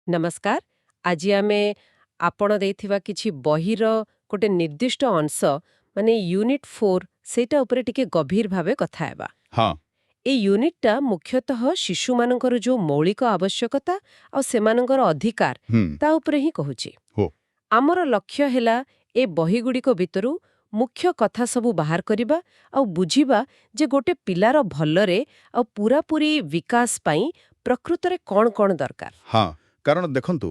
ନମସ୍କାର। ଆଜି ଆମେ ଆପଣ ଦେଇଥିବା କିଛି ବହିର ଗୋଟେ ନିର୍ଦ୍ଦିଷ୍ଟ ଅଂଶ ମାନେ ୟୁନିଟ୍ 4 ସେଇଟା ଉପରେ ଟିକେ ଗଭୀର ଭାବେ କଥା ହେବା। ହଁ। ଏଇ ୟୁନିଟ୍ଟା ମୁଖ୍ୟତଃ ଶିଶୁମାନଙ୍କର ଯୋଉ ମୌଳିକ ଆବଶ୍ୟକତା ଆଉ ସେମାନଙ୍କର ଅଧିକାର ହୁଁ। ତା ଉପରେ ହିଁ କହୁଛି। ହୋ। ଆମର ଲକ୍ଷ୍ୟ ହେଲା ଏ ବହିଗୁଡ଼ିକ ଭିତରୁ ମୁଖ୍ୟ କଥା ସବୁ ବାହାର କରିବା ଆଉ ବୁଝିବା ଯେ ଗୋଟେ ପିଲାର ଭଲରେ ଆଉ ପୁରାପୁରି ବିକାଶ ପାଇଁ ପ୍ରକୃତରେ କ'ଣ କ'ଣ ଦରକାର। ହଁ, କାରଣ ଦେଖନ୍ତୁ,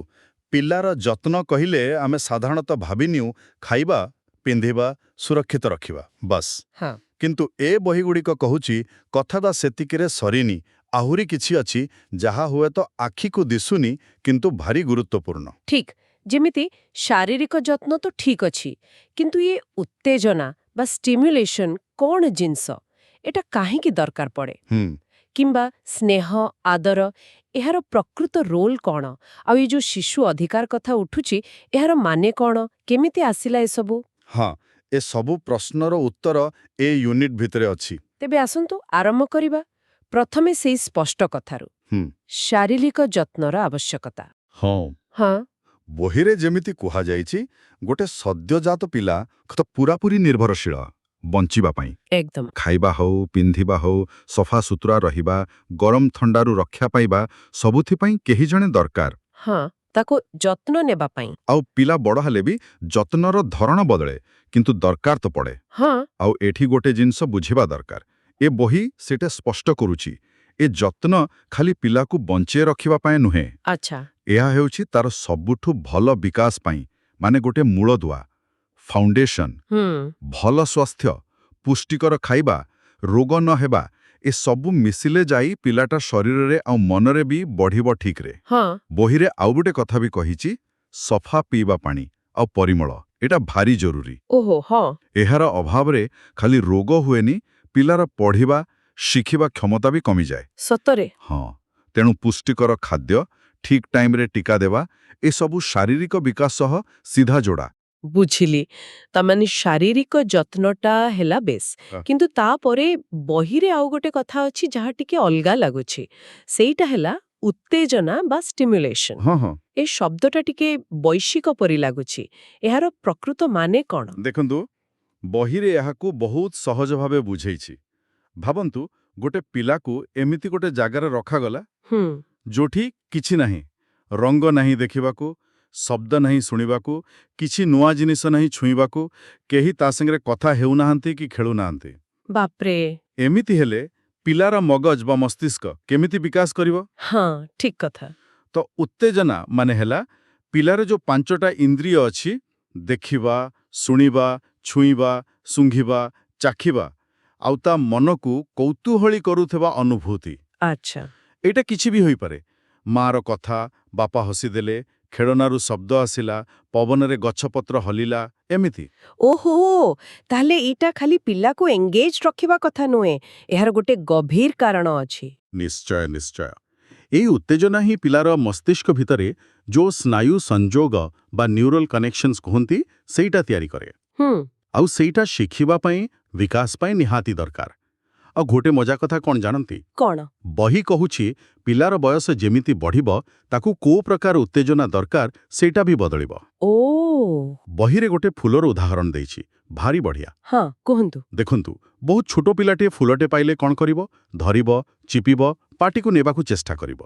ପିଲାର ଯତ୍ନ କହିଲେ ଆମେ ସାଧାରଣତଃ ଭାବିନିଉ ଖାଇବା, ପିନ୍ଧିବା, ସୁରକ୍ଷିତ ରଖିବା, ବାସ୍। ହଁ, କିନ୍ତୁ ଏ ବହିଗୁଡ଼ିକ କହୁଛି କଥାଟା ସେତିକିରେ ସରିନି, ଆହୁରି କିଛି ଅଛି ଯାହା ହୁଏତ ଆଖିକୁ ଦିଶୁନି କିନ୍ତୁ ଭାରି ଗୁରୁତ୍ୱପୂର୍ଣ୍ଣ। ଠିକ୍। ଯେମିତି ଶାରୀରିକ ଯତ୍ନ ତ ଠିକ୍ ଅଛି, କିନ୍ତୁ ଇଏ ଉତ୍ତେଜନା ବା ଷ୍ଟିମ୍ୟୁଲେସନ୍ କ'ଣ ଜିନିଷ, ଏଟା କାହିଁକି ଦରକାର ପଡ଼େ? ହୁଁ। କିମ୍ବା ସ୍ନେହ, ଆଦର, ଏହାର ପ୍ରକୃତ ରୋଲ୍ କ'ଣ? ଆଉ ଏ ଯୋଉ ଶିଶୁ ଅଧିକାର କଥା ଉଠୁଛି, ଏହାର ମାନେ କ'ଣ? କେମିତି ଆସିଲା ଏସବୁ? ହଁ, ଏ ସବୁ ପ୍ରଶ୍ନର ଉତ୍ତର ଏ ୟୁନିଟ୍ ଭିତରେ ଅଛି। ତେବେ ଆସନ୍ତୁ ଆରମ୍ଭ କରିବା। ପ୍ରଥମେ ସେଇ ସ୍ପଷ୍ଟ କଥାରୁ। ହୁଁ। ଶାରୀରିକ ଯତ୍ନର ଆବଶ୍ୟକତା। ହଁ। ହଁ, ବହିରେ ଯେମିତି କୁହାଯାଇଛି, ଗୋଟେ ସଦ୍ୟଜାତ ପିଲା ତ ପୁରାପୁରି ନିର୍ଭରଶୀଳ ବଞ୍ଚିବା ପାଇଁ। ଏକଦମ। ଖାଇବା ହଉ, ପିନ୍ଧିବା ହଉ, ସଫାସୁତୁରା ରହିବା, ଗରମ ଥଣ୍ଡାରୁ ରକ୍ଷା ପାଇବା, ସବୁଥିପାଇଁ କେହି ଜଣେ ଦରକାର। ହଁ, ତାକୁ ଯତ୍ନ ନେବା ପାଇଁ। ଆଉ ପିଲା ବଡ଼ ହେଲେ ବି ଯତ୍ନର ଧରଣ ବଦଳେ, କିନ୍ତୁ ଦରକାର ତ ପଡ଼େ। ହଁ, ଆଉ ଏଠି ଗୋଟେ ଜିନିଷ ବୁଝିବା ଦରକାର। ଏ ବହି ସେଟା ସ୍ପଷ୍ଟ କରୁଛି, ଏ ଯତ୍ନ ଖାଲି ପିଲାକୁ ବଞ୍ଚେଇ ରଖିବା ପାଇଁ ନୁହେଁ। ଆଚ୍ଛା। ଏହା ହେଉଛି ତାର ସବୁଠୁ ଭଲ ବିକାଶ ପାଇଁ, ମାନେ ଗୋଟେ ମୂଳଦୁଆ, ଫାଉଣ୍ଡେସନ। ହୁଁ। ଭଲ ସ୍ୱାସ୍ଥ୍ୟ, ପୁଷ୍ଟିକର ଖାଇବା, ରୋଗ ନ ହେବା, ଏ ସବୁ ମିଶିଲେ ଯାଇ ପିଲାଟା ଶରୀରରେ ଆଉ ମନରେ ବି ବଢ଼ିବ ଠିକ୍ରେ। ହଁ। ବହିରେ ଆଉ ଗୋଟେ କଥା ବି କହିଛି, ସଫା ପିଇବା ପାଣି ଆଉ ପରିମଳ, ଏଟା ଭାରି ଜରୁରୀ। ଓହୋ, ହଁ। ଏହାର ଅଭାବରେ ଖାଲି ରୋଗ ହୁଏନି, ପିଲାର ପଢ଼ିବା, ଶିଖିବା କ୍ଷମତା ବି କମିଯାଏ। ସତରେ। ହଁ, ତେଣୁ ପୁଷ୍ଟିକର ଖାଦ୍ୟ, ଠିକ୍ ଟାଇମରେ ଟିକା ଦେବା, ଏସବୁ ଶାରୀରିକ ବିକାଶ ସହ ସିଧା ଯୋଡ଼ା। ବୁଝିଲି। ତାମାନେ ଶାରୀରିକ ଯତ୍ନଟା ହେଲା ବେଶ୍, ହଁ। କିନ୍ତୁ ତାପରେ ବହିରେ ଆଉ ଗୋଟେ କଥା ଅଛି ଯାହା ଟିକେ ଅଲଗା ଲାଗୁଛି। ସେଇଟା ହେଲା ଉତ୍ତେଜନା ବା ଷ୍ଟିମ୍ୟୁଲେସନ୍। ହଁ ହଁ। ଏ ଶବ୍ଦଟା ଟିକେ ବୈଶ୍ବିକ ପରି ଲାଗୁଛି। ଏହାର ପ୍ରକୃତ ମାନେ କ'ଣ? ଦେଖନ୍ତୁ, ବହିରେ ଏହାକୁ ବହୁତ ସହଜ ଭାବେ ବୁଝେଇଛି। ଭାବନ୍ତୁ, ଗୋଟେ ପିଲାକୁ ଏମିତି ଗୋଟେ ଜାଗାରେ ରଖାଗଲା ହୁଁ। ଯୋଉଠି କିଛି ନାହିଁ, ରଙ୍ଗ ନାହିଁ ଦେଖିବାକୁ, ଶବ୍ଦ ନାହିଁ ଶୁଣିବାକୁ, କିଛି ନୂଆ ଜିନିଷ ନାହିଁ ଛୁଇଁବାକୁ, କେହି ତା ସାଙ୍ଗରେ କଥା ହେଉନାହାନ୍ତି କି ଖେଳୁନାହାନ୍ତି। ବାପ୍ରେ। ଏମିତି ହେଲେ ପିଲାର ମଗଜ ବା ମସ୍ତିଷ୍କ କେମିତି ବିକାଶ କରିବ? ହଁ, ଠିକ୍ କଥା। ତ ଉତ୍ତେଜନା ମାନେ ହେଲା ପିଲାର ଯୋଉ 5ଟା ଇନ୍ଦ୍ରିୟ ଅଛି, ଦେଖିବା, ଶୁଣିବା, ଛୁଇଁବା, ଶୁଙ୍ଘିବା, ଚାଖିବା, ଆଉ ତା ମନକୁ କୌତୂହଳୀ କରୁଥିବା ଅନୁଭୂତି। ଆଚ୍ଛା। ଏଇଟା କିଛି ବି ହୋଇପାରେ। ମାର କଥା, ବାପା ହସିଦେଲେ, ଖେଳନାରୁ ଶବ୍ଦ ଆସିଲା, ପବନରେ ଗଛପତ୍ର ହଲିଲା, ଏମିତି। ଓହୋ! ତାହେଲେ ଏଇଟା ଖାଲି ପିଲାକୁ ଏଙ୍ଗେଜ୍ ରଖିବା କଥା ନୁହେଁ। ଏହାର ଗୋଟେ ଗଭୀର କାରଣ ଅଛି। ନିଶ୍ଚୟ ନିଶ୍ଚୟ। ଏଇ ଉତ୍ତେଜନା ହିଁ ପିଲାର ମସ୍ତିଷ୍କ ଭିତରେ ଯୋଉ ସ୍ନାୟୁ ସଂଯୋଗ ବା ନ୍ୟୁରାଲ କନେକ୍ସନ୍ସ କୁହନ୍ତି, ସେଇଟା ତିଆରି କରେ। ହୁଁ। ଆଉ ସେଇଟା ଶିଖିବା ପାଇଁ, ବିକାଶ ପାଇଁ ନିହାତି ଦରକାର। ଆଉ ଗୋଟେ ମଜା କଥା କ'ଣ ଜାଣନ୍ତି? କ'ଣ? ବହି କହୁଛି ପିଲାର ବୟସ ଯେମିତି ବଢ଼ିବ, ତାକୁ କୋଉ ପ୍ରକାର ଉତ୍ତେଜନା ଦରକାର ସେଇଟା ବି ବଦଳିବ। ଓ! ବହିରେ ଗୋଟେ ଫୁଲର ଉଦାହରଣ ଦେଇଛି, ଭାରି ବଢ଼ିଆ। ହଁ, କୁହନ୍ତୁ। ଦେଖନ୍ତୁ, ବହୁତ ଛୋଟ ପିଲାଟିଏ ଫୁଲଟେ ପାଇଲେ କ'ଣ କରିବ? ଧରିବ, ଚିପିବ, ପାଟିକୁ ନେବାକୁ ଚେଷ୍ଟା କରିବ।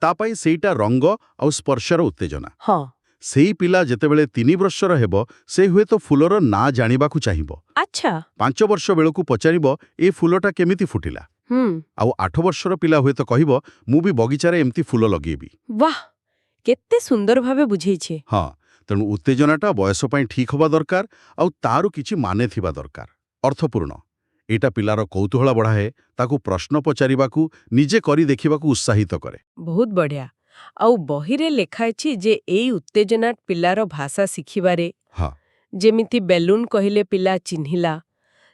ତା ପାଇଁ ସେଇଟା ରଙ୍ଗ ଆଉ ସ୍ପର୍ଶର ଉତ୍ତେଜନା। ହଁ। ସେଇ ପିଲା ଯେତେବେଳେ 3 ବର୍ଷର ହେବ, ସେ ହୁଏତ ଫୁଲର ନାଁ ଜାଣିବାକୁ ଚାହିଁବ। ଆଚ୍ଛା। 5 ବର୍ଷ ବେଳକୁ ପଚାରିବ, ଏ ଫୁଲଟା କେମିତି ଫୁଟିଲା? ହୁଁ। ଆଉ 8 ବର୍ଷର ପିଲା ହୁଏତ କହିବ, ମୁଁ ବି ବଗିଚାରେ ଏମିତି ଫୁଲ ଲଗେଇବି। ବାଃ! କେତେ ସୁନ୍ଦର ଭାବେ ବୁଝେଇଛି। ହଁ, ତେଣୁ ଉତ୍ତେଜନାଟା ବୟସ ପାଇଁ ଠିକ୍ ହେବା ଦରକାର, ଆଉ ତାର କିଛି ମାନେ ଥିବା ଦରକାର, ଅର୍ଥପୂର୍ଣ୍ଣ। ଏଇଟା ପିଲାର କୌତୂହଳ ବଢ଼ାଏ, ତାକୁ ପ୍ରଶ୍ନ ପଚାରିବାକୁ, ନିଜେ କରି ଦେଖିବାକୁ ଉତ୍ସାହିତ କରେ। ବହୁତ ବଢ଼ିଆ। ଆଉ ବହିରେ ଲେଖାଅଛି ଯେ ଏଇ ଉତ୍ତେଜନା ପିଲାର ଭାଷା ଶିଖିବାରେ, ହଁ। ଯେମିତି ବେଲୁନ୍ କହିଲେ ପିଲା ଚିହ୍ନିଲା,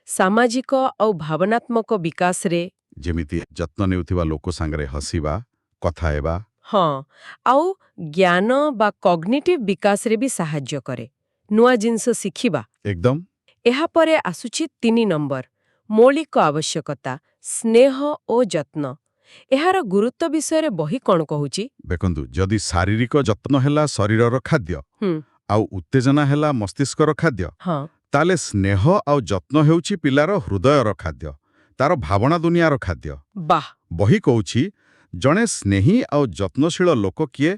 ସାମାଜିକ ଆଉ ଭାବନାତ୍ମକ ବିକାଶରେ, ଯେମିତି ଯତ୍ନ ନେଉଥିବା ଲୋକ ସାଙ୍ଗରେ ହସିବା, କଥା ହେବା। ହଁ, ଆଉ ଜ୍ଞାନ ବା କଗ୍ନିଟିଭ୍ ବିକାଶରେ ବି ସାହାଯ୍ୟ କରେ। ନୂଆ ଜିନିଷ ଶିଖିବା। ଏକଦମ। ଏହାପରେ ଆସୁଛି 3 ନମ୍ବର, ମୌଳିକ ଆବଶ୍ୟକତା, ସ୍ନେହ ଓ ଯତ୍ନ। ଏହାର ଗୁରୁତ୍ୱ ବିଷୟରେ ବହି କ'ଣ କହୁଛି? ଦେଖନ୍ତୁ, ଯଦି ଶାରୀରିକ ଯତ୍ନ ହେଲା ଶରୀରର ଖାଦ୍ୟ ହୁଁ, ଆଉ ଉତ୍ତେଜନା ହେଲା ମସ୍ତିଷ୍କର ଖାଦ୍ୟ, ହଁ, ତାହେଲେ ସ୍ନେହ ଆଉ ଯତ୍ନ ହେଉଛି ପିଲାର ହୃଦୟର ଖାଦ୍ୟ, ତାର ଭାବନା ଦୁନିଆର ଖାଦ୍ୟ। ବାଃ, ବହି କହୁଛି, ଜଣେ ସ୍ନେହୀ ଆଉ ଯତ୍ନଶୀଳ ଲୋକ କିଏ?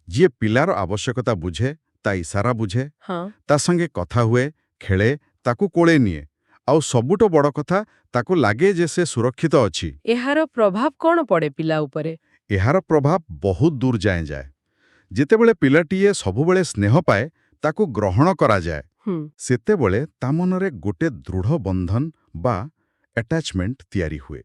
ଯିଏ ପିଲାର ଆବଶ୍ୟକତା ବୁଝେ, ତା ଇସାରା ବୁଝେ, ହଁ, ତା ସଙ୍ଗେ କଥା ହୁଏ, ଖେଳେ, ତାକୁ କୋଳେ ନିଏ, ଆଉ ସବୁଠୁ ବଡ଼ କଥା, ତାକୁ ଲାଗେ ଯେ ସେ ସୁରକ୍ଷିତ ଅଛି। ଏହାର ପ୍ରଭାବ କ'ଣ ପଡ଼େ ପିଲା ଉପରେ? ଏହାର ପ୍ରଭାବ ବହୁତ ଦୂର ଯାଏ। ଯେତେବେଳେ ପିଲାଟିଏ ସବୁବେଳେ ସ୍ନେହ ପାଏ, ତାକୁ ଗ୍ରହଣ କରାଯାଏ, ହୁଁ, ସେତେବେଳେ ତା ମନରେ ଗୋଟେ ଦୃଢ଼ ବନ୍ଧନ ବା ଆଟାଚମେଣ୍ଟ ତିଆରି ହୁଏ,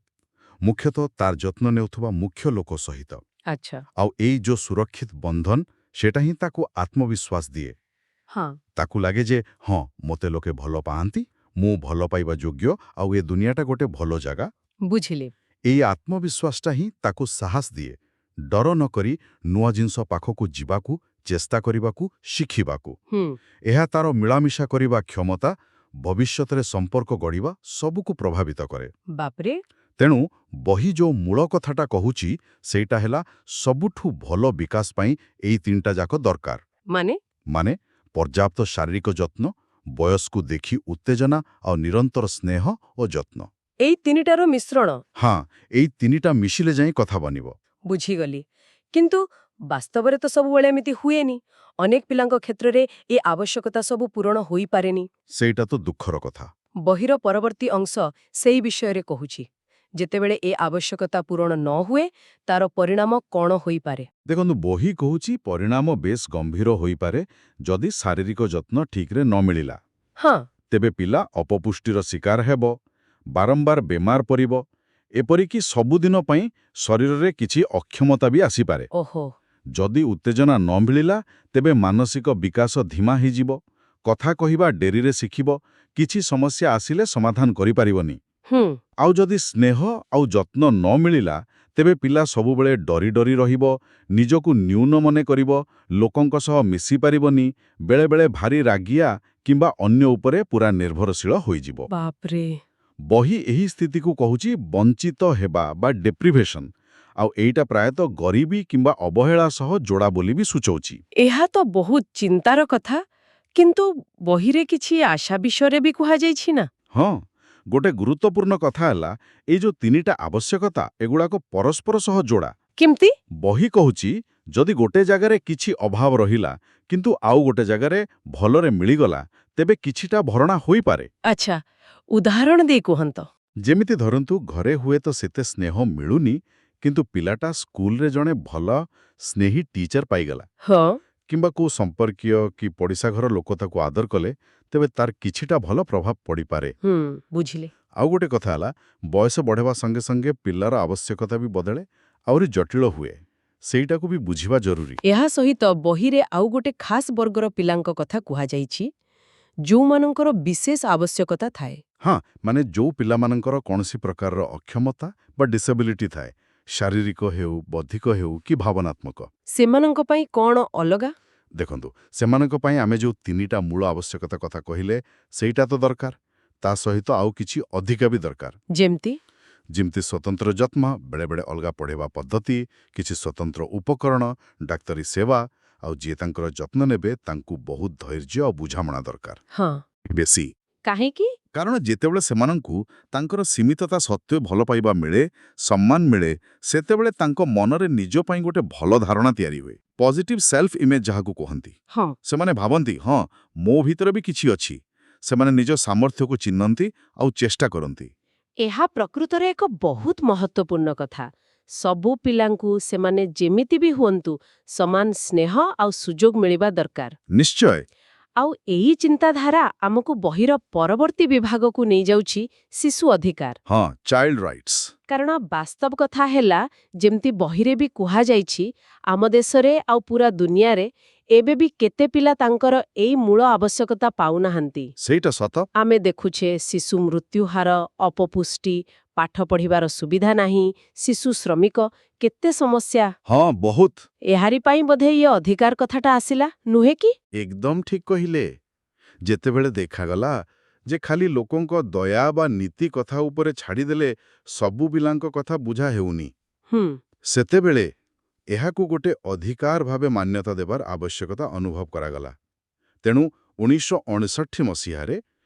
ମୁଖ୍ୟତଃ ତାର ଯତ୍ନ ନେଉଥିବା ମୁଖ୍ୟ ଲୋକ ସହିତ। ଆଚ୍ଛା, ଆଉ ଏଇ ଯୋଉ ସୁରକ୍ଷିତ ବନ୍ଧନ, ସେଟା ହିଁ ତାକୁ ଆତ୍ମବିଶ୍ୱାସ ଦିଏ। ହଁ, ତାକୁ ଲାଗେ ଯେ ହଁ, ମୋତେ ଲୋକେ ଭଲ ପାଆନ୍ତି, ମୁଁ ଭଲ ପାଇବା ଯୋଗ୍ୟ, ଆଉ ଏ ଦୁନିଆଟା ଗୋଟେ ଭଲ ଜାଗା। ବୁଝିଲି। ଏଇ ଆତ୍ମବିଶ୍ୱାସଟା ହିଁ ତାକୁ ସାହସ ଦିଏ, ଡର ନ କରି ନୂଆ ଜିନିଷ ପାଖକୁ ଯିବାକୁ, ଚେଷ୍ଟା କରିବାକୁ, ଶିଖିବାକୁ। ହୁଁ, ଏହା ତାର ମିଳାମିଶା କରିବା କ୍ଷମତା, ଭବିଷ୍ୟତରେ ସମ୍ପର୍କ ଗଢ଼ିବା ସବୁକୁ ପ୍ରଭାବିତ କରେ। ବାପରେ, ତେଣୁ ବହି ଯୋଉ ମୂଳ କଥାଟା କହୁଛି, ସେଇଟା ହେଲା ସବୁଠୁ ଭଲ ବିକାଶ ପାଇଁ ଏଇ ତିନିଟା ଯାକ ଦରକାର। ମାନେ ପର୍ଯ୍ୟାପ୍ତ ଶାରୀରିକ ଯତ୍ନ, ବୟସକୁ ଦେଖି ଉତ୍ତେଜନା ଆଉ ନିରନ୍ତର ସ୍ନେହ ଓ ଯତ୍ନ। ଏଇ ତିନିଟାର ମିଶ୍ରଣ। ହଁ, ଏଇ ତିନିଟା ମିଶିଲେ ଯାଇ କଥା ବନିବ। ବୁଝିଗଲି। କିନ୍ତୁ ବାସ୍ତବରେ ତ ସବୁବେଳେ ଏମିତି ହୁଏନି। ଅନେକ ପିଲାଙ୍କ କ୍ଷେତ୍ରରେ ଏ ଆବଶ୍ୟକତା ସବୁ ପୂରଣ ହୋଇପାରେନି। ସେଇଟା ତ ଦୁଃଖର କଥା। ବହିର ପରବର୍ତ୍ତୀ ଅଂଶ ସେଇ ବିଷୟରେ କହୁଛି। ଯେତେବେଳେ ଏ ଆବଶ୍ୟକତା ପୂରଣ ନ ହୁଏ, ତାର ପରିଣାମ କ'ଣ ହୋଇପାରେ? ଦେଖନ୍ତୁ, ବହି କହୁଛି ପରିଣାମ ବେଶ ଗମ୍ଭୀର ହୋଇପାରେ ଯଦି ଶାରୀରିକ ଯତ୍ନ ଠିକରେ ନ ମିଳିଲା। ହଁ, ତେବେ ପିଲା ଅପପୁଷ୍ଟିର ଶିକାର ହେବ, ବାରମ୍ବାର ବେମାର ପଡ଼ିବ, ଏପରିକି ସବୁଦିନ ପାଇଁ ଶରୀରରେ କିଛି ଅକ୍ଷମତା ବି ଆସିପାରେ। ଓହୋ, ଯଦି ଉତ୍ତେଜନା ନ ମିଳିଲା, ତେବେ ମାନସିକ ବିକାଶ ଧିମା ହେଇଯିବ, କଥା କହିବା ଡେରିରେ ଶିଖିବ, କିଛି ସମସ୍ୟା ଆସିଲେ ସମାଧାନ କରିପାରିବନି। ହୁଁ, ଆଉ ଯଦି ସ୍ନେହ ଆଉ ଯତ୍ନ ନ ମିଳିଲା, ତେବେ ପିଲା ସବୁବେଳେ ଡରି ଡରି ରହିବ, ନିଜକୁ ନ୍ୟୁନ ମନେ କରିବ, ଲୋକଙ୍କ ସହ ମିଶିପାରିବନି, ବେଳେବେଳେ ଭାରି ରାଗିଆ କିମ୍ବା ଅନ୍ୟ ଉପରେ ପୁରା ନିର୍ଭରଶୀଳ ହୋଇଯିବ। ବାପରେ, ବହି ଏହି ସ୍ଥିତିକୁ କହୁଛି ବଞ୍ଚିତ ହେବା ବା ଡେପ୍ରିଭେସନ୍, ଆଉ ଏଇଟା ପ୍ରାୟତଃ ଗରିବୀ କିମ୍ବା ଅବହେଳା ସହ ଯୋଡ଼ା ବୋଲି ବି ସୂଚଉଛି। ଏହା ତ ବହୁତ ଚିନ୍ତାର କଥା। କିନ୍ତୁ ବହିରେ କିଛି ଆଶା ବିଷୟରେ ବି କୁହାଯାଇଛି ନା? ହଁ, ଗୋଟେ ଗୁରୁତ୍ୱପୂର୍ଣ୍ଣ କଥା ହେଲା, ଏଇ ଯୋଉ ତିନିଟା ଆବଶ୍ୟକତା, ଏଗୁଡ଼ାକ ପରସ୍ପର ସହ ଯୋଡ଼ା। କେମିତି? ବହି କହୁଛି, ଯଦି ଗୋଟେ ଜାଗାରେ କିଛି ଅଭାବ ରହିଲା, କିନ୍ତୁ ଆଉ ଗୋଟେ ଜାଗାରେ ଭଲରେ ମିଳିଗଲା, ତେବେ କିଛିଟା ଭରଣା ହୋଇପାରେ। ଆଚ୍ଛା, ଉଦାହରଣ ଦେଇ କୁହନ୍ତ। ଯେମିତି ଧରନ୍ତୁ, ଘରେ ହୁଏତ ସେତେ ସ୍ନେହ ମିଳୁନି, କିନ୍ତୁ ପିଲାଟା ସ୍କୁଲରେ ଜଣେ ଭଲ ସ୍ନେହୀ ଟିଚର ପାଇଗଲା, ହଁ, କିମ୍ବା କୋଉ ସମ୍ପର୍କୀୟ କି ପଡ଼ିଶା ଘର ଲୋକ ତାକୁ ଆଦର କଲେ, ତେବେ ତାର କିଛିଟା ଭଲ ପ୍ରଭାବ ପଡ଼ିପାରେ। ବୁଝିଲି। ଆଉ ଗୋଟେ କଥା ହେଲା, ବୟସ ବଢ଼େଇବା ସଙ୍ଗେ ସଙ୍ଗେ ପିଲାର ଆବଶ୍ୟକତା ବି ବଦଳେ, ଆହୁରି ଜଟିଳ ହୁଏ। ସେଇଟାକୁ ବି ବୁଝିବା ଜରୁରୀ। ଏହା ସହିତ ବହିରେ ଆଉ ଗୋଟେ ଖାସ୍ ବର୍ଗର ପିଲାଙ୍କ କଥା କୁହାଯାଇଛି, ଯେଉଁମାନଙ୍କର ବିଶେଷ ଆବଶ୍ୟକତା ଥାଏ। ହଁ, ମାନେ ଯୋଉ ପିଲାମାନଙ୍କର କୌଣସି ପ୍ରକାରର ଅକ୍ଷମତା ବା ଡିସେବିଲିଟି ଥାଏ, ଶାରୀରିକ ହେଉ, ବୌଦ୍ଧିକ ହେଉ କି ଭାବନାତ୍ମକ। ସେମାନଙ୍କ ପାଇଁ କ'ଣ ଅଲଗା? ଦେଖନ୍ତୁ, ସେମାନଙ୍କ ପାଇଁ ଆମେ ଯୋଉ ତିନିଟା ମୂଳ ଆବଶ୍ୟକତା କଥା କହିଲେ, ସେଇଟା ତ ଦରକାର। ତା ସହିତ ଆଉ କିଛି ଅଧିକା ବି ଦରକାର। ଯେମିତି? ଯେମିତି ସ୍ୱତନ୍ତ୍ର ଯତ୍ନ, ବେଳେବେଳେ ଅଲଗା ପଢ଼େଇବା ପଦ୍ଧତି, କିଛି ସ୍ୱତନ୍ତ୍ର ଉପକରଣ, ଡାକ୍ତରୀ ସେବା, ଆଉ ଯିଏ ତାଙ୍କର ଯତ୍ନ ନେବେ, ତାଙ୍କୁ ବହୁତ ଧୈର୍ଯ୍ୟ ଆଉ ବୁଝାମଣା ଦରକାର। ହଁ, ବେଶୀ। କାହିଁକି? କାରଣ ଯେତେବେଳେ ସେମାନଙ୍କୁ ତାଙ୍କର ସୀମିତତା ସତ୍ତ୍ୱେ ଭଲ ପାଇବା ମିଳେ, ସମ୍ମାନ ମିଳେ, ସେତେବେଳେ ତାଙ୍କ ମନରେ ନିଜ ପାଇଁ ଗୋଟେ ଭଲ ଧାରଣା ତିଆରି ହୁଏ। ପଜିଟିଭ୍ ସେଲ୍ଫ ଇମେଜ୍ ଯାହାକୁ କୁହନ୍ତି। ହଁ, ସେମାନେ ଭାବନ୍ତି, ହଁ, ମୋ ଭିତରେ ବି କିଛି ଅଛି। ସେମାନେ ନିଜ ସାମର୍ଥ୍ୟକୁ ଚିହ୍ନନ୍ତି ଆଉ ଚେଷ୍ଟା କରନ୍ତି। ଏହା ପ୍ରକୃତରେ ଏକ ବହୁତ ମହତ୍ୱପୂର୍ଣ୍ଣ କଥା। ସବୁ ପିଲାଙ୍କୁ, ସେମାନେ ଯେମିତି ବି ହୁଅନ୍ତୁ, ସମାନ ସ୍ନେହ ଆଉ ସୁଯୋଗ ମିଳିବା ଦରକାର। ନିଶ୍ଚୟ। ଆଉ ଏହି ଚିନ୍ତାଧାରା ଆମକୁ ବହିର ପରବର୍ତ୍ତୀ ବିଭାଗକୁ ନେଇଯାଉଛି, ଶିଶୁ ଅଧିକାର। ହଁ, ଚାଇଲ୍ଡ ରାଇଟ୍ସ। କାରଣ ବାସ୍ତବ କଥା ହେଲା, ଯେମିତି ବହିରେ ବି କୁହାଯାଇଛି, ଆମ ଦେଶରେ ଆଉ ପୁରା ଦୁନିଆରେ ଏବେ ବି କେତେ ପିଲା ତାଙ୍କର ଏଇ ମୂଳ ଆବଶ୍ୟକତା ପାଉନାହାନ୍ତି। ସେଇଟା ସତ। ଆମେ ଦେଖୁଛେ ଶିଶୁ ମୃତ୍ୟୁହାର, ଅପପୁଷ୍ଟି, ପାଠ ପଢ଼ିବାର ସୁବିଧା ନାହିଁ, ଶିଶୁ ଶ୍ରମିକ, କେତେ ସମସ୍ୟା। ହଁ, ବହୁତ। ଏହାରି ପାଇଁ ବୋଧେ ଇଏ ଅଧିକାର କଥାଟା ଆସିଲା, ନୁହେଁ କି? ଏକଦମ ଠିକ୍ କହିଲେ। ଯେତେବେଳେ ଦେଖାଗଲା ଯେ ଖାଲି ଲୋକଙ୍କ ଦୟା ବା ନୀତି କଥା ଉପରେ ଛାଡ଼ିଦେଲେ ସବୁ ପିଲାଙ୍କ କଥା ବୁଝା ହେଉନି, ହୁଁ ସେତେବେଳେ ଏହାକୁ ଗୋଟେ ଅଧିକାର ଭାବେ ମାନ୍ୟତା ଦେବାର ଆବଶ୍ୟକତା ଅନୁଭବ କରାଗଲା। ତେଣୁ 1959 ମସିହାରେ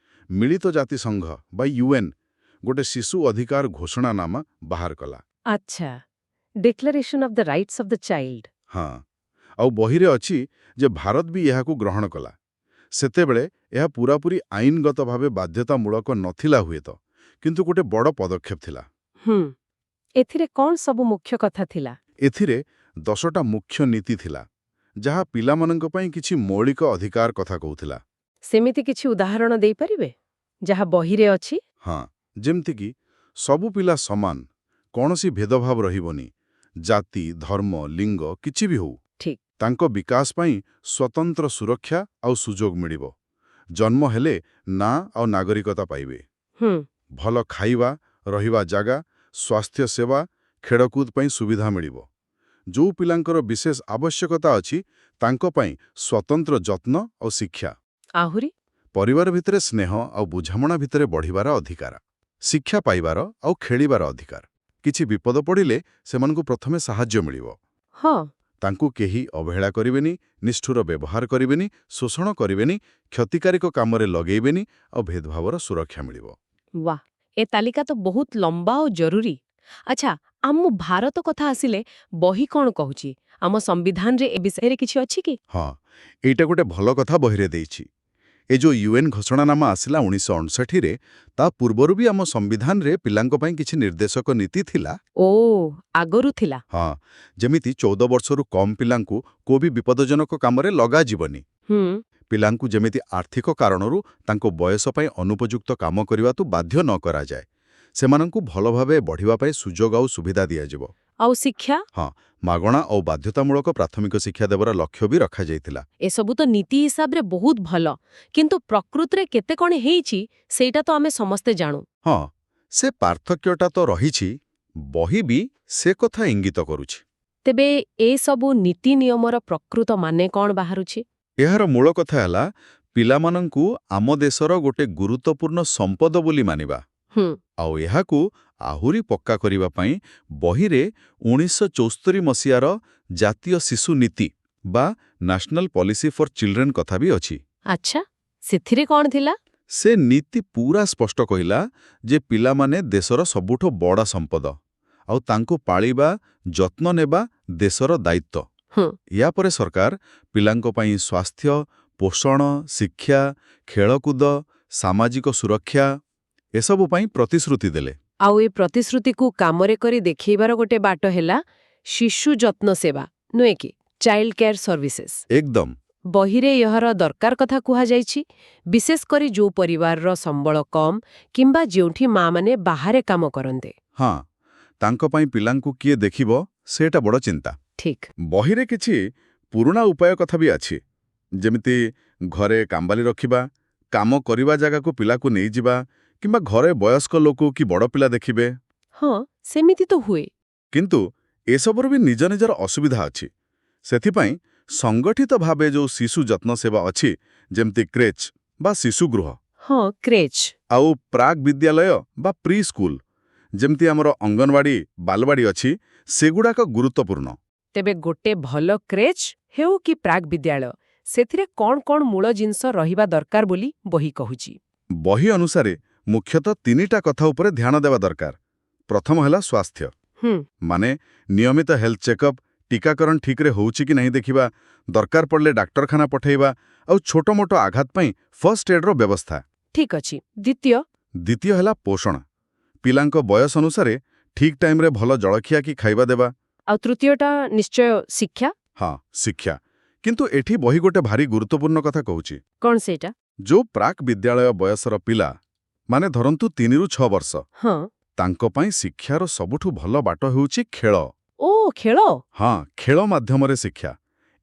ମିଳିତ ଜାତିସଂଘ ବା ୟୁଏନ୍ ଗୋଟେ ଶିଶୁ ଅଧିକାର ଘୋଷଣାନାମା ବାହାର କଲା। ଆଚ୍ଛା, declaration of the rights of the child. ହଁ, ଆଉ ବହିରେ ଅଛି ଯେ ଭାରତ ବି ଏହାକୁ ଗ୍ରହଣ କଲା। ସେତେବେଳେ ଏହା ପୂରାପୂରି ଆଇନଗତ ଭାବେ ବାଧ୍ୟତାମୂଳକ ନଥିଲା ହୁଏତ, କିନ୍ତୁ ଗୋଟେ ବଡ଼ ପଦକ୍ଷେପ ଥିଲା। ଏଥିରେ କ'ଣ ସବୁ ମୁଖ୍ୟ କଥା ଥିଲା? ଏଥିରେ 10ଟା ମୁଖ୍ୟ ନୀତି ଥିଲା, ଯାହା ପିଲାମାନଙ୍କ ପାଇଁ କିଛି ମୌଳିକ ଅଧିକାର କଥା କହୁଥିଲା। ସେମିତି କିଛି ଉଦାହରଣ ଦେଇପାରିବେ ଯାହା ବହିରେ ଅଛି? ହଁ, ଯେମିତିକି ସବୁ ପିଲା ସମାନ, କୌଣସି ଭେଦଭାବ ରହିବନି, ଜାତି, ଧର୍ମ, ଲିଙ୍ଗ କିଛି ବି ହଉ। ଠିକ୍। ତାଙ୍କ ବିକାଶ ପାଇଁ ସ୍ୱତନ୍ତ୍ର ସୁରକ୍ଷା ଆଉ ସୁଯୋଗ ମିଳିବ। ଜନ୍ମ ହେଲେ ନାଁ ଆଉ ନାଗରିକତା ପାଇବେ। ହୁଁ ଭଲ ଖାଇବା, ରହିବା ଜାଗା, ସ୍ୱାସ୍ଥ୍ୟ ସେବା, ଖେଳକୁଦ ପାଇଁ ସୁବିଧା ମିଳିବ। ଯୋଉ ପିଲାଙ୍କର ବିଶେଷ ଆବଶ୍ୟକତା ଅଛି, ତାଙ୍କ ପାଇଁ ସ୍ୱତନ୍ତ୍ର ଯତ୍ନ ଆଉ ଶିକ୍ଷା। ଆହୁରି? ପରିବାର ଭିତରେ ସ୍ନେହ ଆଉ ବୁଝାମଣା ଭିତରେ ବଢ଼ିବାର ଅଧିକାର। ଶିକ୍ଷା ପାଇବାର ଆଉ ଖେଳିବାର ଅଧିକାର। କିଛି ବିପଦ ପଡ଼ିଲେ ସେମାନଙ୍କୁ ପ୍ରଥମେ ସାହାଯ୍ୟ ମିଳିବ। ହଁ। ତାଙ୍କୁ କେହି ଅବହେଳା କରିବେନି, ନିଷ୍ଠୁର ବ୍ୟବହାର କରିବେନି, ଶୋଷଣ କରିବେନି, କ୍ଷତିକାରକ କାମରେ ଲଗେଇବେନି ଆଉ ଭେଦଭାବର ସୁରକ୍ଷା ମିଳିବ। ୱାଃ, ଏ ତାଲିକା ତ ବହୁତ ଲମ୍ବା ଓ ଜରୁରୀ। ଆଚ୍ଛା, ଆମ ଭାରତ କଥା ଆସିଲେ ବହି କ'ଣ କହୁଛି? ଆମ ସମ୍ବିଧାନରେ ଏ ବିଷୟରେ କିଛି ଅଛି କି? ହଁ, ଏଇଟା ଗୋଟେ ଭଲ କଥା ବହିରେ ଦେଇଛି। ଏ ଯୋଉ ୟୁଏନ୍ ଘୋଷଣାନାମା ଆସିଲା 1959ରେ, ତା ପୂର୍ବରୁ ବି ଆମ ସମ୍ବିଧାନରେ ପିଲାଙ୍କ ପାଇଁ କିଛି ନିର୍ଦ୍ଦେଶକ ନୀତି ଥିଲା। ଓ, ଆଗରୁ ଥିଲା। ହଁ, ଯେମିତି 14 ବର୍ଷରୁ କମ୍ ପିଲାଙ୍କୁ କୋଉ ବି ବିପଦଜନକ କାମରେ ଲଗାଯିବନି। ହୁଁ ପିଲାଙ୍କୁ ଯେମିତି ଆର୍ଥିକ କାରଣରୁ ତାଙ୍କ ବୟସ ପାଇଁ ଅନୁପଯୁକ୍ତ କାମ କରିବାକୁ ବାଧ୍ୟ ନ କରାଯାଏ। ସେମାନଙ୍କୁ ଭଲ ଭାବେ ବଢ଼ିବା ପାଇଁ ସୁଯୋଗ ଆଉ ସୁବିଧା ଦିଆଯିବ। ଆଉ ଶିକ୍ଷା? ହଁ, ମାଗଣା ଆଉ ବାଧ୍ୟତାମୂଳକ ପ୍ରାଥମିକ ଶିକ୍ଷା ଦେବାର ଲକ୍ଷ୍ୟ ବି ରଖାଯାଇଥିଲା। ଏସବୁ ତ ନୀତି ହିସାବରେ ବହୁତ ଭଲ, କିନ୍ତୁ ପ୍ରକୃତରେ କେତେ କ'ଣ ହେଇଛି ସେଇଟା ତ ଆମେ ସମସ୍ତେ ଜାଣୁ। ହଁ, ସେ ପାର୍ଥକ୍ୟଟା ତ ରହିଛି, ବହି ବି ସେ କଥା ଇଙ୍ଗିତ କରୁଛି। ତେବେ ଏସବୁ ନୀତି ନିୟମର ପ୍ରକୃତ ମାନେ କ'ଣ ବାହାରୁଛି? ଏହାର ମୂଳ କଥା ହେଲା ପିଲାମାନଙ୍କୁ ଆମ ଦେଶର ଗୋଟେ ଗୁରୁତ୍ୱପୂର୍ଣ୍ଣ ସମ୍ପଦ ବୋଲି ମାନିବା। ହୁଁ ଆଉ ଏହାକୁ ଆହୁରି ପକ୍କା କରିବା ପାଇଁ ବହିରେ 1974 ମସିହାର ଜାତୀୟ ଶିଶୁ ନୀତି ବା ନ୍ୟାସନାଲ ପଲିସି ଫର ଚିଲଡ୍ରେନ କଥା ବି ଅଛି। ଆଚ୍ଛା, ସେଥିରେ କ'ଣ ଥିଲା? ସେ ନୀତି ପୁରା ସ୍ପଷ୍ଟ କହିଲା ଯେ ପିଲାମାନେ ଦେଶର ସବୁଠୁ ବଡ଼ ସମ୍ପଦ, ଆଉ ତାଙ୍କୁ ପାଳିବା, ଯତ୍ନ ନେବା ଦେଶର ଦାୟିତ୍ୱ। ହୁଁ ୟା ପରେ ସରକାର ପିଲାଙ୍କ ପାଇଁ ସ୍ୱାସ୍ଥ୍ୟ, ପୋଷଣ, ଶିକ୍ଷା, ଖେଳକୁଦ, ସାମାଜିକ ସୁରକ୍ଷା ଏସବୁ ପାଇଁ ପ୍ରତିଶ୍ରୁତି ଦେଲେ। ଆଉ ଏ ପ୍ରତିଶ୍ରୁତିକୁ କାମରେ କରି ଦେଖେଇବାର ଗୋଟେ ବାଟ ହେଲା ଶିଶୁ ଯତ୍ନ ସେବା, ନୁହେଁ କି? Child care services. ଏକଦମ। ବହିରେ ଏହାର ଦରକାର କଥା କୁହାଯାଇଛି, ବିଶେଷ କରି ଯୋଉ ପରିବାରର ସମ୍ବଳ କମ୍ କିମ୍ବା ଯେଉଁଠି ମାଆମାନେ ବାହାରେ କାମ କରନ୍ତେ। ହଁ, ତାଙ୍କ ପାଇଁ ପିଲାଙ୍କୁ କିଏ ଦେଖିବ ସେଇଟା ବଡ଼ ଚିନ୍ତା। ଠିକ୍। ବହିରେ କିଛି ପୁରୁଣା ଉପାୟ କଥା ବି ଅଛି, ଯେମିତି ଘରେ କାମ୍ବାଲି ରଖିବା, କାମ କରିବା ଜାଗାକୁ ପିଲାକୁ ନେଇଯିବା, କିମ୍ବା ଘରେ ବୟସ୍କ ଲୋକ କି ବଡ଼ ପିଲା ଦେଖିବେ। ହଁ, ସେମିତି ତ ହୁଏ। କିନ୍ତୁ ଏସବୁର ବି ନିଜ ନିଜର ଅସୁବିଧା ଅଛି। ସେଥିପାଇଁ ସଂଗଠିତ ଭାବେ ଯୋଉ ଶିଶୁ ଯତ୍ନ ସେବା ଅଛି, ଯେମିତି କ୍ରେଚ୍ ବା ଶିଶୁଗୃହ, ହଁ, କ୍ରେଚ୍। ଆଉ ପ୍ରାକ୍ ବିଦ୍ୟାଳୟ ବା ପ୍ରି ସ୍କୁଲ, ଯେମିତି ଆମର ଅଙ୍ଗନବାଡ଼ି, ବାଲବାଡ଼ି ଅଛି, ସେଗୁଡ଼ାକ ଗୁରୁତ୍ୱପୂର୍ଣ୍ଣ। ତେବେ ଗୋଟେ ଭଲ କ୍ରେଚ୍ ହେଉ କି ପ୍ରାକ୍ ବିଦ୍ୟାଳୟ, ସେଥିରେ କ'ଣ କ'ଣ ମୂଳ ଜିନିଷ ରହିବା ଦରକାର ବୋଲି ବହି କହୁଛି? ବହି ଅନୁସାରେ ମୁଖ୍ୟତଃ 3ଟା କଥା ଉପରେ ଧ୍ୟାନ ଦେବା ଦରକାର। ପ୍ରଥମ ହେଲା ସ୍ୱାସ୍ଥ୍ୟ, ହୁଁ ମାନେ ନିୟମିତ ହେଲ୍ଥ ଚେକଅପ୍, ଟିକାକରଣ ଠିକ୍ରେ ହେଉଛି କି ନାହିଁ ଦେଖିବା, ଦରକାର ପଡ଼ିଲେ ଡାକ୍ତରଖାନା ପଠାଇବା, ଆଉ ଛୋଟମୋଟ ଆଘାତ ପାଇଁ ଫର୍ଷ୍ଟ ଏଡ୍ର ବ୍ୟବସ୍ଥା। ଠିକ୍ ଅଛି। ଦ୍ୱିତୀୟ ହେଲା ପୋଷଣ, ପିଲାଙ୍କ ବୟସ ଅନୁସାରେ ଠିକ୍ ଟାଇମ୍ରେ ଭଲ ଜଳଖିଆ କି ଖାଇବା ଦେବା। ଆଉ ତୃତୀୟଟା ନିଶ୍ଚୟ ଶିକ୍ଷା। ହଁ, ଶିକ୍ଷା। କିନ୍ତୁ ଏଠି ବହି ଗୋଟେ ଭାରି ଗୁରୁତ୍ୱପୂର୍ଣ୍ଣ କଥା କହୁଛି। କ'ଣ ସେଇଟା? ଯୋଉ ପ୍ରାକ୍ ବିଦ୍ୟାଳୟ ବୟସର ପିଲା, ମାନେ ଧରନ୍ତୁ 3ରୁ 6 ବର୍ଷ, ହଁ। ତାଙ୍କ ପାଇଁ ଶିକ୍ଷାର ସବୁଠୁ ଭଲ ବାଟ ହେଉଛି ଖେଳ। ଓ, ଖେଳ? ହଁ, ଖେଳ ମାଧ୍ୟମରେ ଶିକ୍ଷା।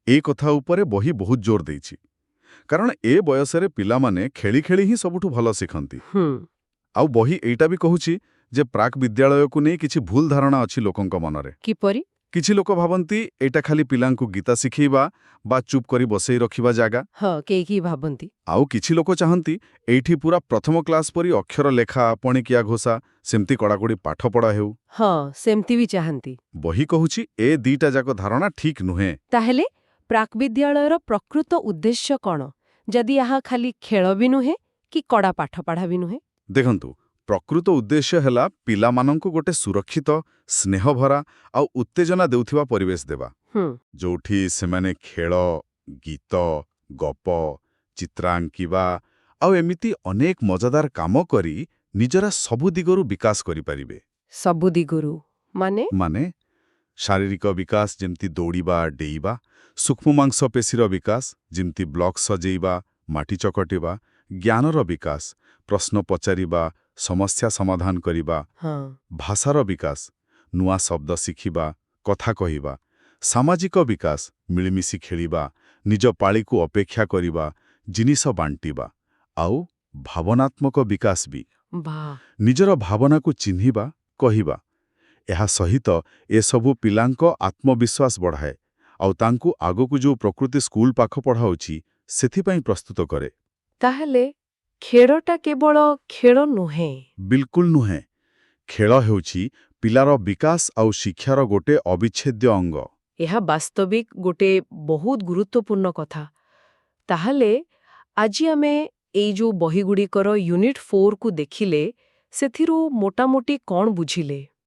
ଏ କଥା ଉପରେ ବହି ବହୁତ ଜୋର ଦେଇଛି, କାରଣ ଏ ବୟସରେ ପିଲାମାନେ ଖେଳି ଖେଳି ହିଁ ସବୁଠୁ ଭଲ ଶିଖନ୍ତି। ଆଉ ବହି ଏଇଟା ବି କହୁଛି ଯେ ପ୍ରାକ୍ ବିଦ୍ୟାଳୟକୁ ନେଇ କିଛି ଭୁଲ ଧାରଣା ଅଛି ଲୋକଙ୍କ ମନରେ। କିପରି? କିଛି ଲୋକ ଭାବନ୍ତି ଏଇଟା ଖାଲି ପିଲାଙ୍କୁ ଗୀତା ଶିଖେଇବା ବା ଚୁପ୍ କରି ବସେଇ ରଖିବା ଜାଗା। ହଁ କେହି ଭାବନ୍ତି। ଆଉ କିଛି ଲୋକ ଚାହାନ୍ତି ଏଇଠି ପୁରା ପ୍ରଥମ କ୍ଲାସ ପରି ଅକ୍ଷର ଲେଖା, ପଣିକିଆ ଘୋଷା, ସେମିତି କଡ଼ାକଡ଼ି ପାଠପଢ଼ା ହେଉ। ହଁ ସେମିତି ବି ଚାହାନ୍ତି। ବହି କହୁଛି ଏ ଦିଟା ଯାକ ଧାରଣା ଠିକ୍ ନୁହେଁ। ତାହେଲେ ପ୍ରାକ୍ବିଦ୍ୟାଳୟର ପ୍ରକୃତ ଉଦ୍ଦେଶ୍ୟ କ'ଣ, ଯଦି ଏହା ଖାଲି ଖେଳ ବି ନୁହେଁ କି କଡ଼ା ପାଠପଢ଼ା ବି ନୁହେଁ? ଦେଖନ୍ତୁ, ପ୍ରକୃତ ଉଦ୍ଦେଶ୍ୟ ହେଲା ପିଲାମାନଙ୍କୁ ଗୋଟେ ସୁରକ୍ଷିତ, ସ୍ନେହଭରା ଆଉ ଉତ୍ତେଜନା ଦେଉଥିବା ପରିବେଶ ଦେବା, ଯୋଉଠି ସେମାନେ ଖେଳ, ଗୀତ, ଗପ, ଚିତ୍ର ଆଙ୍କିବା ଆଉ ଏମିତି ଅନେକ ମଜାଦାର କାମ କରି ନିଜର ସବୁ ଦିଗରୁ ବିକାଶ କରିପାରିବେ। ସବୁ ଦିଗରୁ ମାନେ ଶାରୀରିକ ବିକାଶ, ଯେମିତି ଦୌଡ଼ିବା, ଡେଇଁବା, ସୂକ୍ଷ୍ମ ମାଂସପେଶୀର ବିକାଶ, ଯେମିତି ବ୍ଲକ୍ ସଜେଇବା, ମାଟି ଚକଟିବା, ଜ୍ଞାନର ବିକାଶ, ପ୍ରଶ୍ନ ପଚାରିବା, ସମସ୍ୟା ସମାଧାନ କରିବା, ଭାଷାର ବିକାଶ, ନୂଆ ଶବ୍ଦ ଶିଖିବା, କଥା କହିବା, ସାମାଜିକ ବିକାଶ, ମିଳିମିଶି ଖେଳିବା, ନିଜ ପାଳିକୁ ଅପେକ୍ଷା କରିବା, ଜିନିଷ ବାଣ୍ଟିବା, ଆଉ ଭାବନାତ୍ମକ ବିକାଶ ବି, ନିଜର ଭାବନାକୁ ଚିହ୍ନିବା, କହିବା। ଏହା ସହିତ ଏସବୁ ପିଲାଙ୍କ ଆତ୍ମବିଶ୍ୱାସ ବଢ଼ାଏ ଆଉ ତାଙ୍କୁ ଆଗକୁ ଯେଉଁ ପ୍ରକୃତି ସ୍କୁଲ ପାଠ ପଢ଼ାଉଛି ସେଥିପାଇଁ ପ୍ରସ୍ତୁତ କରେ। ତାହେଲେ ଖେଳଟା କେବଳ ଖେଳ ନୁହେଁ? ବିଲକୁଲ ନୁହେଁ। ଖେଳ ହେଉଛି ପିଲାର ବିକାଶ ଆଉ ଶିକ୍ଷାର ଗୋଟେ ଅବିଚ୍ଛେଦ୍ୟ ଅଙ୍ଗ। ଏହା ବାସ୍ତବିକ ଗୋଟେ ବହୁତ ଗୁରୁତ୍ୱପୂର୍ଣ୍ଣ କଥା। ତାହେଲେ ଆଜି ଆମେ ଏଇ ଯୋଉ ବହିଗୁଡ଼ିକର ୟୁନିଟ୍ 4କୁ ଦେଖିଲେ, ସେଥିରୁ ମୋଟାମୋଟି କ'ଣ ବୁଝିଲେ?